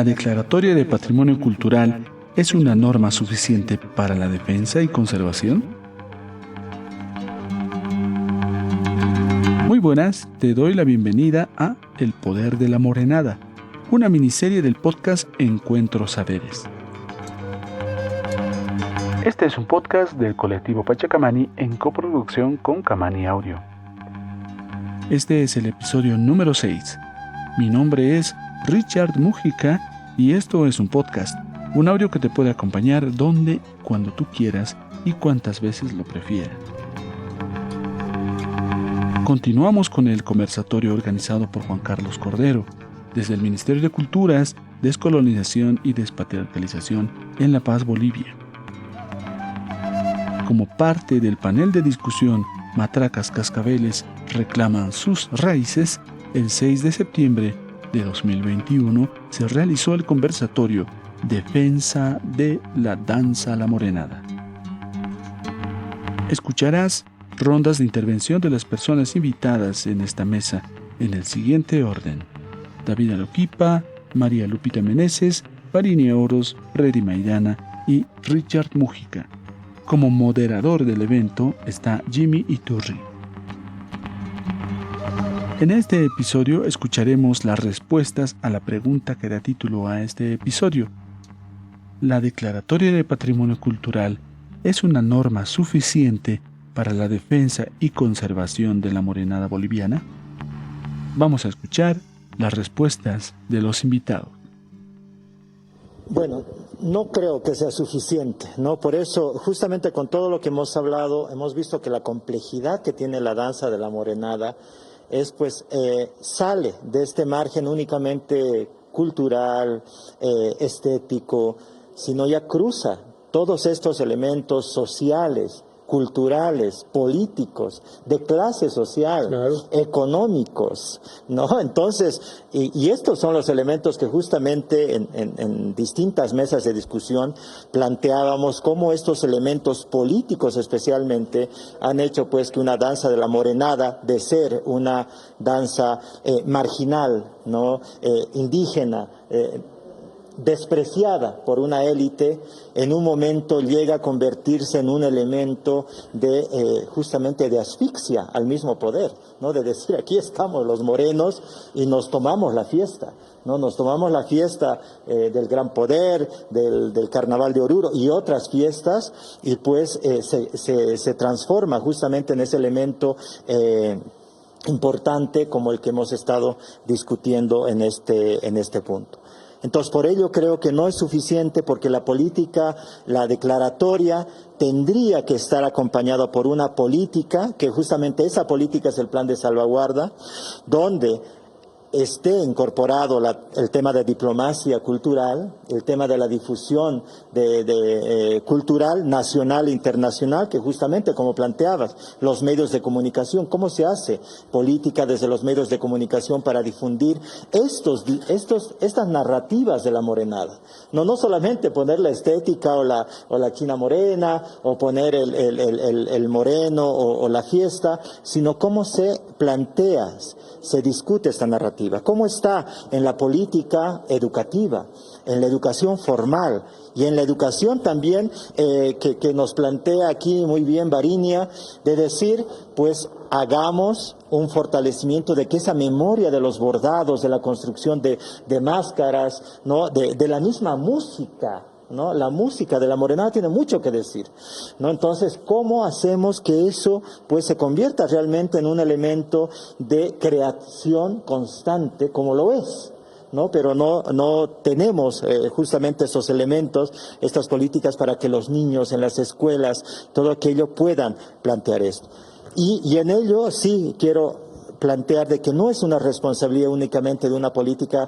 ¿La declaratoria de patrimonio cultural es una norma suficiente para la defensa y conservación? Muy buenas, te doy la bienvenida a El Poder de la Morenada, una miniserie del podcast Encuentro Saberes. Este es un podcast del colectivo Pachacamani en coproducción con Camani Audio. Este es el episodio número 6. Mi nombre es Richard Mújica y esto es un podcast, un audio que te puede acompañar donde, cuando tú quieras y cuantas veces lo prefieras. Continuamos con el conversatorio organizado por Juan Carlos Cordero, desde el Ministerio de Culturas, Descolonización y Despatriarcalización en La Paz, Bolivia. Como parte del panel de discusión Matracas Cascabeles reclaman sus raíces, el 6 de septiembre de 2021 se realizó el conversatorio Defensa de la Danza a la Morenada. Escucharás rondas de intervención de las personas invitadas en esta mesa en el siguiente orden: David Aloquipa, María Lupita Meneses, Varinia Oros, Freddy Maidana y Richard Mújica. Como moderador del evento está Jimmy Iturri. En este episodio escucharemos las respuestas a la pregunta que da título a este episodio. ¿La Declaratoria de Patrimonio Cultural es una norma suficiente para la defensa y conservación de la morenada boliviana? Vamos a escuchar las respuestas de los invitados. Bueno, no creo que sea suficiente, ¿no? Por eso, justamente con todo lo que hemos hablado, hemos visto que la complejidad que tiene la danza de la morenada es, sale de este margen únicamente cultural, estético, sino ya cruza todos estos elementos sociales, culturales, políticos, de clase social, claro, económicos, ¿no? Entonces, y estos son los elementos que justamente en distintas mesas de discusión planteábamos cómo estos elementos políticos especialmente han hecho pues que una danza de la morenada, de ser una danza marginal, ¿no? Indígena, despreciada por una élite, en un momento llega a convertirse en un elemento de justamente de asfixia al mismo poder, ¿no? De decir, aquí estamos los morenos y nos tomamos la fiesta, ¿no? Nos tomamos la fiesta del gran poder, del carnaval de Oruro y otras fiestas, y pues se transforma justamente en ese elemento importante como el que hemos estado discutiendo en este punto. Entonces, por ello creo que no es suficiente, porque la política, la declaratoria, tendría que estar acompañada por una política, que justamente esa política es el plan de salvaguarda, donde esté incorporado el tema de diplomacia cultural, el tema de la difusión cultural nacional e internacional, que justamente, como planteabas, los medios de comunicación, ¿cómo se hace política desde los medios de comunicación para difundir estas narrativas de la morenada? No solamente poner la estética o la china morena, o poner el moreno o la fiesta, sino cómo se plantea, se discute esta narrativa, cómo está en la política educativa, en la educación formal y en la educación también que nos plantea aquí muy bien Varinia, de decir, pues hagamos un fortalecimiento de que esa memoria de los bordados, de la construcción de máscaras, ¿no? de la misma música, ¿no? La música de la morenada tiene mucho que decir, ¿no? Entonces, ¿cómo hacemos que eso pues se convierta realmente en un elemento de creación constante, como lo es, ¿no? Pero no tenemos justamente esos elementos, estas políticas para que los niños en las escuelas, todo aquello, puedan plantear esto. Y en ello sí quiero plantear de que no es una responsabilidad únicamente de una política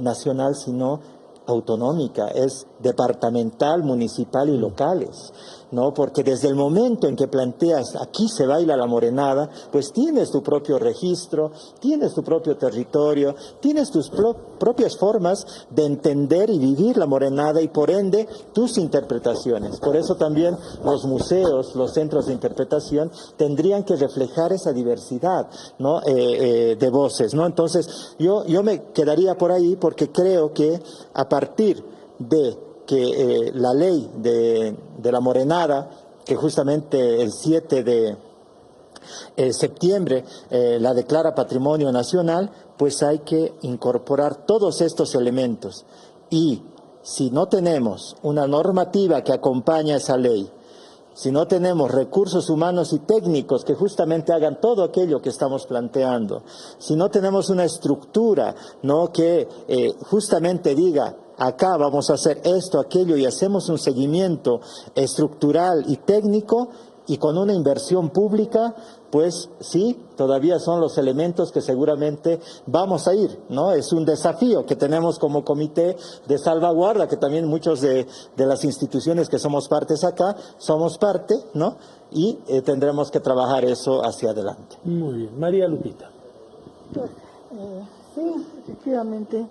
nacional, sino autonómica, es departamental, municipal y locales, ¿no? Porque desde el momento en que planteas aquí se baila la morenada, pues tienes tu propio registro, tienes tu propio territorio, tienes tus propias formas de entender y vivir la morenada y por ende tus interpretaciones. Por eso también los museos, los centros de interpretación tendrían que reflejar esa diversidad, ¿no? De voces, ¿no? Entonces yo me quedaría por ahí porque creo que a partir de que la ley de la morenada, que justamente el 7 de septiembre la declara Patrimonio Nacional, pues hay que incorporar todos estos elementos. Y si no tenemos una normativa que acompaña esa ley, si no tenemos recursos humanos y técnicos que justamente hagan todo aquello que estamos planteando, si no tenemos una estructura, ¿no?, que justamente diga, acá vamos a hacer esto, aquello, y hacemos un seguimiento estructural y técnico y con una inversión pública, pues sí, todavía son los elementos que seguramente vamos a ir, ¿no? Es un desafío que tenemos como comité de salvaguarda, que también muchos de las instituciones que somos partes acá, somos parte, ¿no? Y tendremos que trabajar eso hacia adelante. Muy bien. María Lupita. Sí, efectivamente,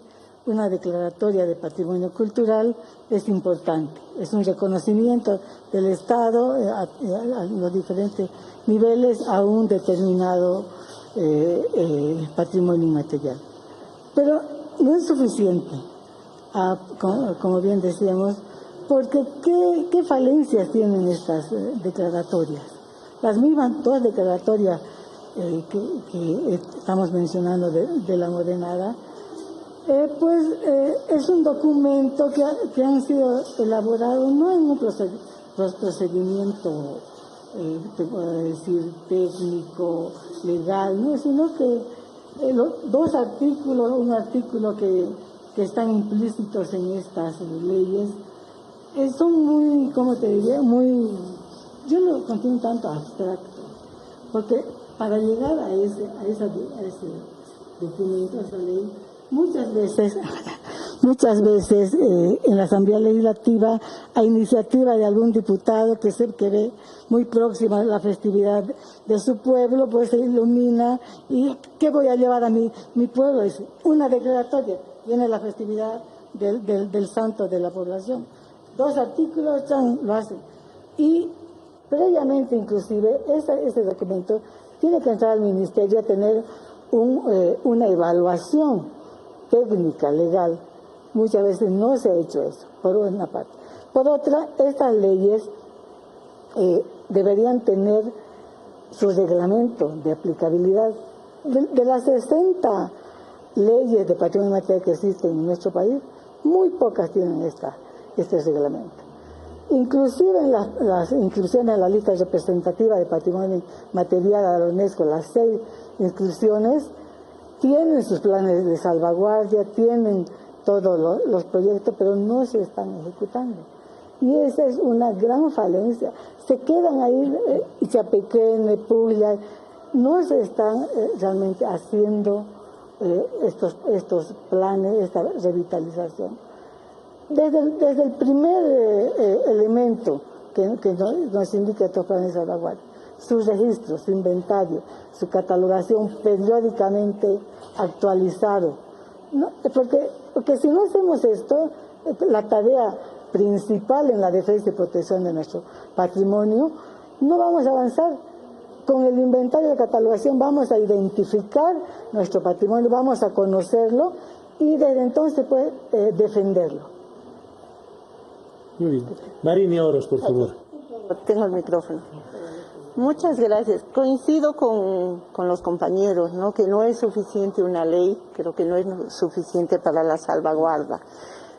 una declaratoria de patrimonio cultural es importante. Es un reconocimiento del Estado a los diferentes niveles a un determinado patrimonio inmaterial. Pero no es suficiente, como bien decíamos, porque ¿qué falencias tienen estas declaratorias? Las mismas dos declaratorias que estamos mencionando de la morenada, es un documento que han sido elaborados no en un procedimiento, te puedo decir, técnico, legal, ¿no?, sino que dos artículos, un artículo que están implícitos en estas leyes, son muy, ¿cómo te diría?, yo lo considero un tanto abstracto, porque para llegar a ese documento, a esa ley, muchas veces en la Asamblea Legislativa, a iniciativa de algún diputado que ve muy próxima a la festividad de su pueblo, pues se ilumina y ¿qué voy a llevar a mi pueblo? Es una declaratoria, viene la festividad del santo de la población. Dos artículos lo hacen. Y previamente, inclusive, ese documento tiene que entrar al ministerio a tener una evaluación técnica, legal. Muchas veces no se ha hecho eso, por una parte. Por otra, estas leyes deberían tener su reglamento de aplicabilidad. De las 60 leyes de patrimonio material que existen en nuestro país, muy pocas tienen este reglamento. Inclusive en las inclusiones en la lista representativa de patrimonio material a la UNESCO, las 6 inscripciones, tienen sus planes de salvaguardia, tienen todos los proyectos, pero no se están ejecutando. Y esa es una gran falencia. Se quedan ahí, Chapequén, Puya, no se están realmente haciendo estos planes, esta revitalización. Desde el primer elemento que nos indica estos planes de salvaguardia, su registro, su inventario, su catalogación periódicamente actualizado. ¿No? Porque si no hacemos esto, la tarea principal en la defensa y protección de nuestro patrimonio, no vamos a avanzar. Con el inventario de catalogación vamos a identificar nuestro patrimonio, vamos a conocerlo y desde entonces pues defenderlo. Muy bien. Marini Oros, por favor. Tengo el micrófono. Muchas gracias. Coincido con los compañeros, ¿no?, que no es suficiente una ley, creo que no es suficiente para la salvaguarda.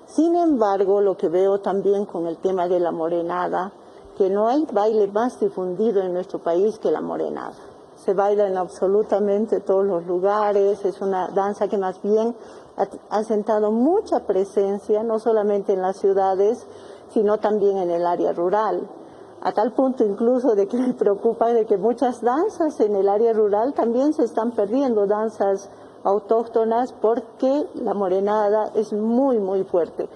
Sin embargo, lo que veo también con el tema de la morenada, que no hay baile más difundido en nuestro país que la morenada. Se baila en absolutamente todos los lugares, es una danza que más bien ha sentado mucha presencia, no solamente en las ciudades, sino también en el área rural. A tal punto incluso de que me preocupa de que muchas danzas en el área rural también se están perdiendo, danzas autóctonas, porque la morenada es muy, muy fuerte.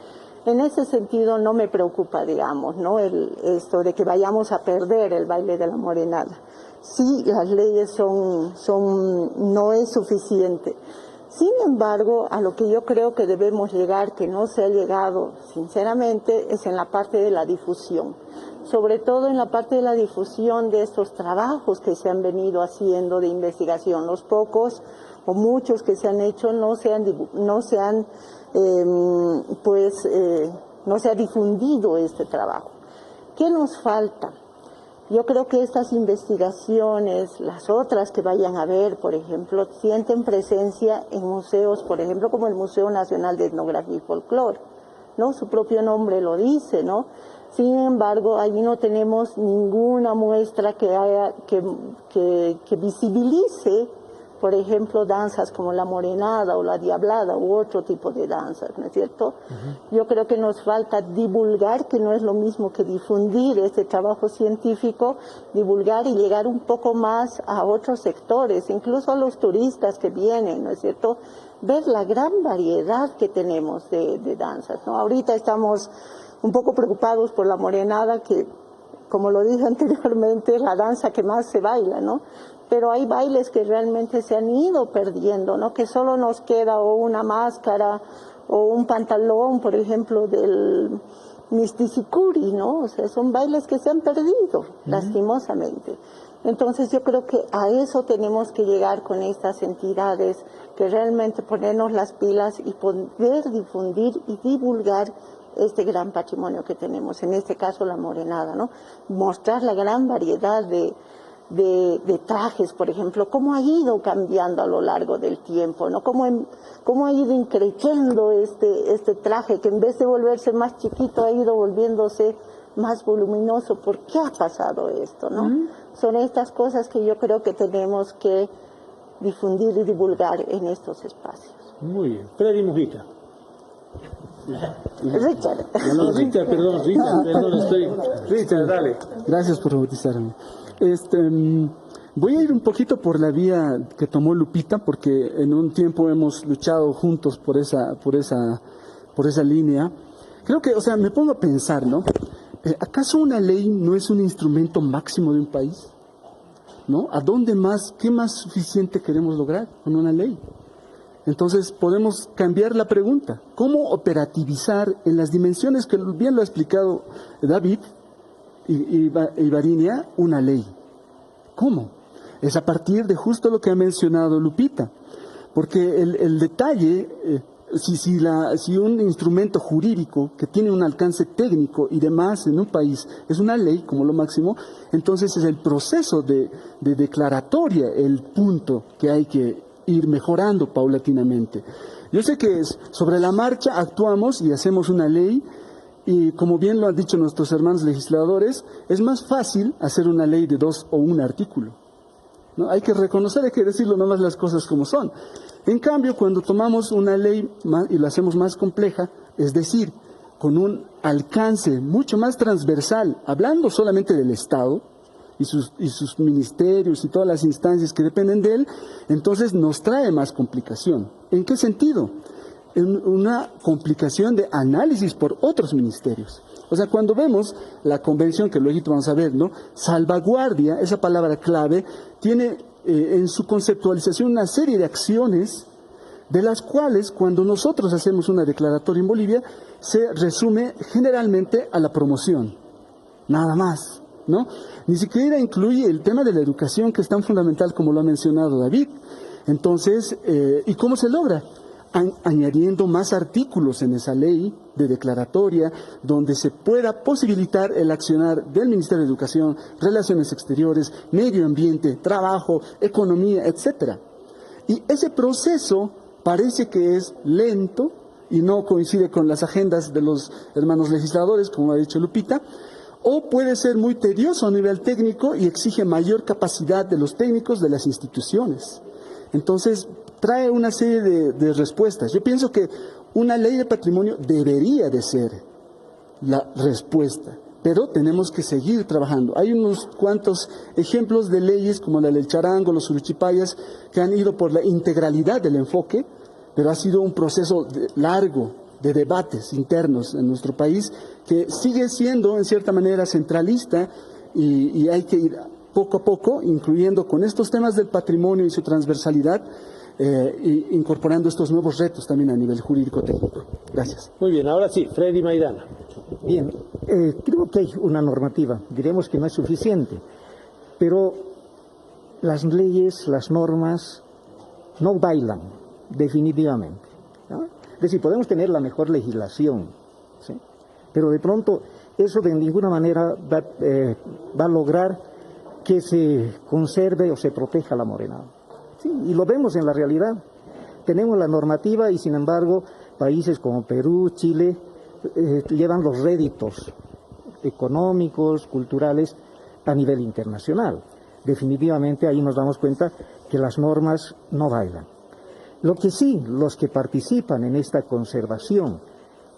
En ese sentido no me preocupa, digamos, ¿no? Esto de que vayamos a perder el baile de la morenada. Sí, las leyes no es suficiente. Sin embargo, a lo que yo creo que debemos llegar, que no se ha llegado, sinceramente, es en la parte de la difusión. Sobre todo en la parte de la difusión de estos trabajos que se han venido haciendo de investigación. Los pocos o muchos que se han hecho no se ha difundido este trabajo. ¿Qué nos falta? Yo creo que estas investigaciones, las otras que vayan a haber, por ejemplo, sienten presencia en museos, por ejemplo, como el Museo Nacional de Etnografía y Folclore, ¿no? Su propio nombre lo dice, ¿no? Sin embargo, allí no tenemos ninguna muestra que visibilice, por ejemplo, danzas como la morenada o la diablada u otro tipo de danzas, ¿no es cierto? Yo creo que nos falta divulgar, que no es lo mismo que difundir este trabajo científico, divulgar y llegar un poco más a otros sectores, incluso a los turistas que vienen, ¿no es cierto? Ver la gran variedad que tenemos de danzas, ¿no? Ahorita estamos un poco preocupados por la morenada, que, como lo dije anteriormente, es la danza que más se baila, ¿no? Pero hay bailes que realmente se han ido perdiendo, ¿no? Que solo nos queda o una máscara o un pantalón, por ejemplo, del misticicuri, ¿no? O sea, son bailes que se han perdido, lastimosamente. Entonces yo creo que a eso tenemos que llegar con estas entidades, que realmente ponernos las pilas y poder difundir y divulgar este gran patrimonio que tenemos, en este caso la morenada, ¿no? Mostrar la gran variedad de trajes, por ejemplo, cómo ha ido cambiando a lo largo del tiempo, ¿no? Cómo ha ido increciendo este traje, que en vez de volverse más chiquito ha ido volviéndose más voluminoso. ¿Por qué ha pasado esto, no? Son estas cosas que yo creo que tenemos que difundir y divulgar en estos espacios. Muy bien. Freddy Mujica. Richard. No, Richard, Richard, dale. Gracias por bautizarme. Voy a ir un poquito por la vía que tomó Lupita, porque en un tiempo hemos luchado juntos por esa línea. Creo que, o sea, me pongo a pensar, ¿no? ¿Acaso una ley no es un instrumento máximo de un país? ¿No? ¿Qué más suficiente queremos lograr con una ley? Entonces podemos cambiar la pregunta. ¿Cómo operativizar en las dimensiones que bien lo ha explicado David y Varinia una ley? ¿Cómo? Es a partir de justo lo que ha mencionado Lupita. Porque el detalle, si un instrumento jurídico que tiene un alcance técnico y demás en un país es una ley como lo máximo, entonces es el proceso de declaratoria el punto que hay que ir mejorando paulatinamente. Yo sé que sobre la marcha actuamos y hacemos una ley, y como bien lo han dicho nuestros hermanos legisladores, es más fácil hacer una ley de 2 o 1 artículo, ¿no? Hay que reconocer, hay que decirlo nomás las cosas como son. En cambio, cuando tomamos una ley y la hacemos más compleja, es decir, con un alcance mucho más transversal, hablando solamente del Estado y sus ministerios y todas las instancias que dependen de él, entonces nos trae más complicación. ¿En qué sentido? En una complicación de análisis por otros ministerios. O sea, cuando vemos la convención, que luego vamos a ver, ¿no? Salvaguardia, esa palabra clave, tiene en su conceptualización una serie de acciones de las cuales cuando nosotros hacemos una declaratoria en Bolivia se resume generalmente a la promoción, nada más, ¿no? Ni siquiera incluye el tema de la educación, que es tan fundamental como lo ha mencionado David. Entonces, ¿y cómo se logra? Añadiendo más artículos en esa ley de declaratoria, donde se pueda posibilitar el accionar del Ministerio de Educación, Relaciones Exteriores, Medio Ambiente, Trabajo, Economía, etcétera. Y ese proceso parece que es lento y no coincide con las agendas de los hermanos legisladores, como ha dicho Lupita, o puede ser muy tedioso a nivel técnico y exige mayor capacidad de los técnicos de las instituciones. Entonces, trae una serie de respuestas. Yo pienso que una ley de patrimonio debería de ser la respuesta, pero tenemos que seguir trabajando. Hay unos cuantos ejemplos de leyes como la del charango, los suruchipayas, que han ido por la integralidad del enfoque, pero ha sido un proceso largo, de debates internos en nuestro país, que sigue siendo en cierta manera centralista y hay que ir poco a poco incluyendo con estos temas del patrimonio y su transversalidad, incorporando estos nuevos retos también a nivel jurídico-técnico. Gracias. Muy bien, ahora sí, Freddy Maidana. Bien, creo que hay una normativa, diremos que no es suficiente, pero las leyes, las normas no bailan, definitivamente, ¿no? Es decir, podemos tener la mejor legislación, ¿sí? Pero de pronto eso de ninguna manera va a lograr que se conserve o se proteja la morenada. Sí, y lo vemos en la realidad. Tenemos la normativa y sin embargo países como Perú, Chile, llevan los réditos económicos, culturales a nivel internacional. Definitivamente ahí nos damos cuenta que las normas no bailan. Lo que sí, los que participan en esta conservación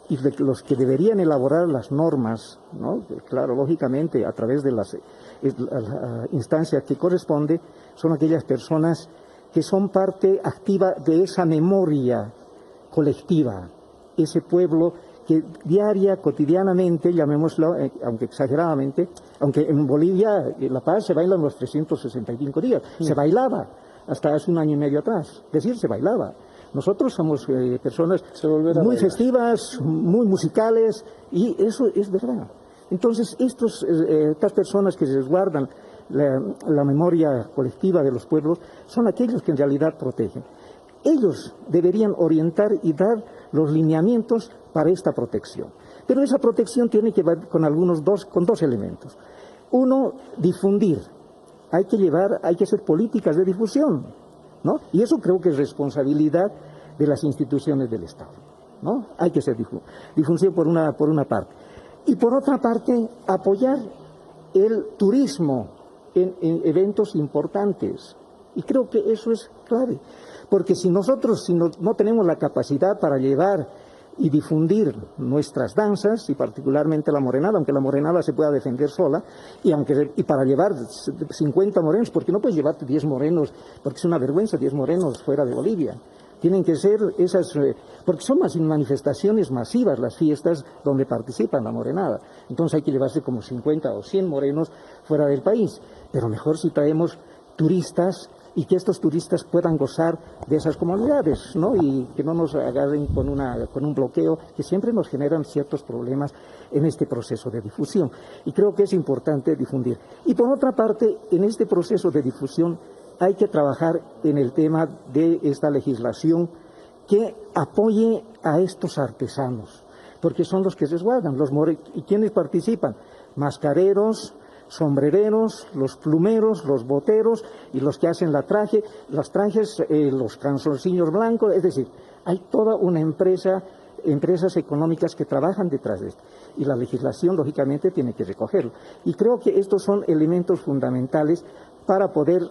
y los que deberían elaborar las normas, ¿no? Claro, lógicamente a través de la instancia que corresponde, son aquellas personas que son parte activa de esa memoria colectiva, ese pueblo que cotidianamente, llamémoslo, aunque exageradamente, aunque en Bolivia La Paz se bailan los 365 días, se bailaba hasta hace un año y medio atrás, es decir, se bailaba. Nosotros somos personas muy festivas, muy musicales, y eso es verdad. Entonces, estas personas que se resguardan la memoria colectiva de los pueblos son aquellos que en realidad protegen. Ellos deberían orientar y dar los lineamientos para esta protección. Pero esa protección tiene que ver con dos elementos. Uno, difundir. Hay que hacer políticas de difusión, ¿no? Y eso creo que es responsabilidad de las instituciones del Estado, ¿no? Hay que hacer difusión por una parte. Y por otra parte, apoyar el turismo en eventos importantes. Y creo que eso es clave. Porque si nosotros no tenemos la capacidad para llevar y difundir nuestras danzas, y particularmente la morenada, aunque la morenada se pueda defender sola, y para llevar 50 morenos, porque no puedes llevarte 10 morenos, porque es una vergüenza 10 morenos fuera de Bolivia. Tienen que ser porque son manifestaciones masivas las fiestas donde participan la morenada. Entonces hay que llevarse como 50 o 100 morenos fuera del país. Pero mejor si traemos turistas y que estos turistas puedan gozar de esas comunidades, ¿no? Y que no nos agarren con un bloqueo que siempre nos generan ciertos problemas en este proceso de difusión. Y creo que es importante difundir. Y por otra parte, en este proceso de difusión hay que trabajar en el tema de esta legislación que apoye a estos artesanos, porque son los que resguardan, ¿y quiénes participan? Mascareros, sombrereros, los plumeros, los boteros y los que hacen los trajes, los calzoncillos blancos, es decir, hay toda una empresas económicas que trabajan detrás de esto y la legislación lógicamente tiene que recogerlo. Y creo que estos son elementos fundamentales para poder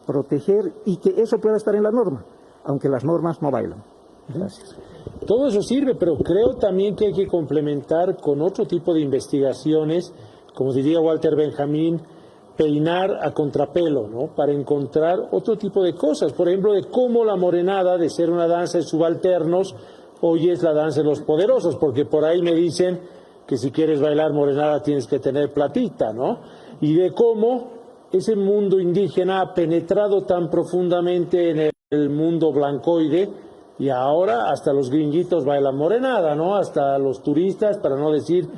proteger y que eso pueda estar en la norma, aunque las normas no bailan. Gracias. Todo eso sirve, pero creo también que hay que complementar con otro tipo de investigaciones, como diría Walter Benjamin, peinar a contrapelo, ¿no? Para encontrar otro tipo de cosas, por ejemplo, de cómo la morenada, de ser una danza de subalternos, hoy es la danza de los poderosos, porque por ahí me dicen que si quieres bailar morenada tienes que tener platita, ¿no? Y de cómo ese mundo indígena ha penetrado tan profundamente en el mundo blancoide y ahora hasta los gringuitos bailan morenada, ¿no? Hasta los turistas, para no decir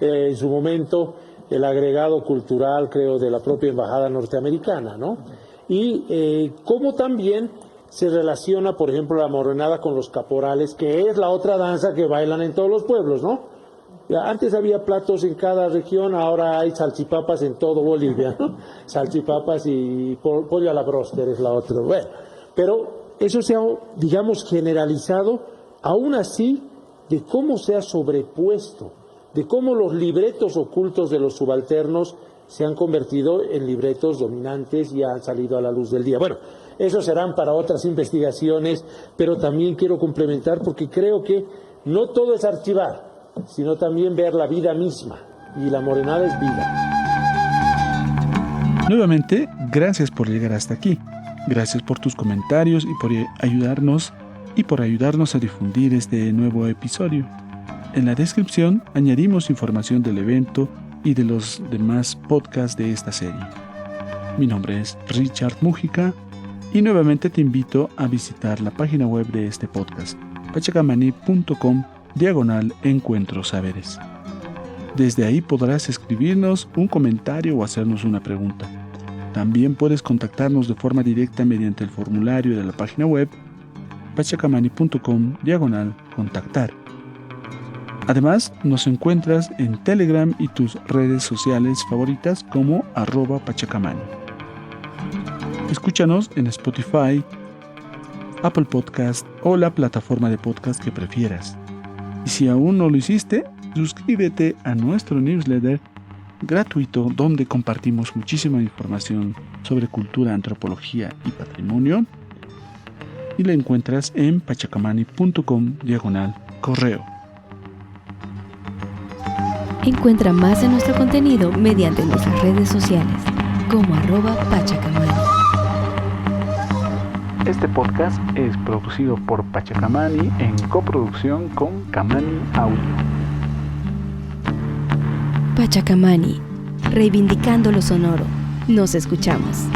en su momento el agregado cultural, creo, de la propia embajada norteamericana, ¿no? Y cómo también se relaciona, por ejemplo, la morenada con los caporales, que es la otra danza que bailan en todos los pueblos, ¿no? Antes había platos en cada región, ahora hay salchipapas en todo Bolivia, ¿no? Salchipapas y pollo a la bróster es la otra. Bueno, pero eso se ha, digamos, generalizado, aún así, de cómo se ha sobrepuesto, de cómo los libretos ocultos de los subalternos se han convertido en libretos dominantes y han salido a la luz del día. Bueno, eso serán para otras investigaciones, pero también quiero complementar porque creo que no todo es archivar, sino también ver la vida misma, y la morenada es vida. Nuevamente, gracias por llegar hasta aquí. Gracias por tus comentarios y por ayudarnos a difundir este nuevo episodio. En la descripción añadimos información del evento y de los demás podcasts de esta serie. Mi nombre es Richard Mújica y nuevamente te invito a visitar la página web de este podcast, pachacamani.com/encuentros saberes. Desde ahí podrás escribirnos un comentario o hacernos una pregunta. También puedes contactarnos de forma directa mediante el formulario de la página web pachacamani.com/contactar. Además, nos encuentras en Telegram y tus redes sociales favoritas como @pachacamani. Escúchanos en Spotify, Apple Podcast o la plataforma de podcast que prefieras. Y si aún no lo hiciste, suscríbete a nuestro newsletter gratuito donde compartimos muchísima información sobre cultura, antropología y patrimonio y la encuentras en pachacamani.com/correo. Encuentra más de nuestro contenido mediante nuestras redes sociales como @pachacamani. Este podcast es producido por Pachacamani en coproducción con Camani Audio. Pachacamani, reivindicando lo sonoro. Nos escuchamos.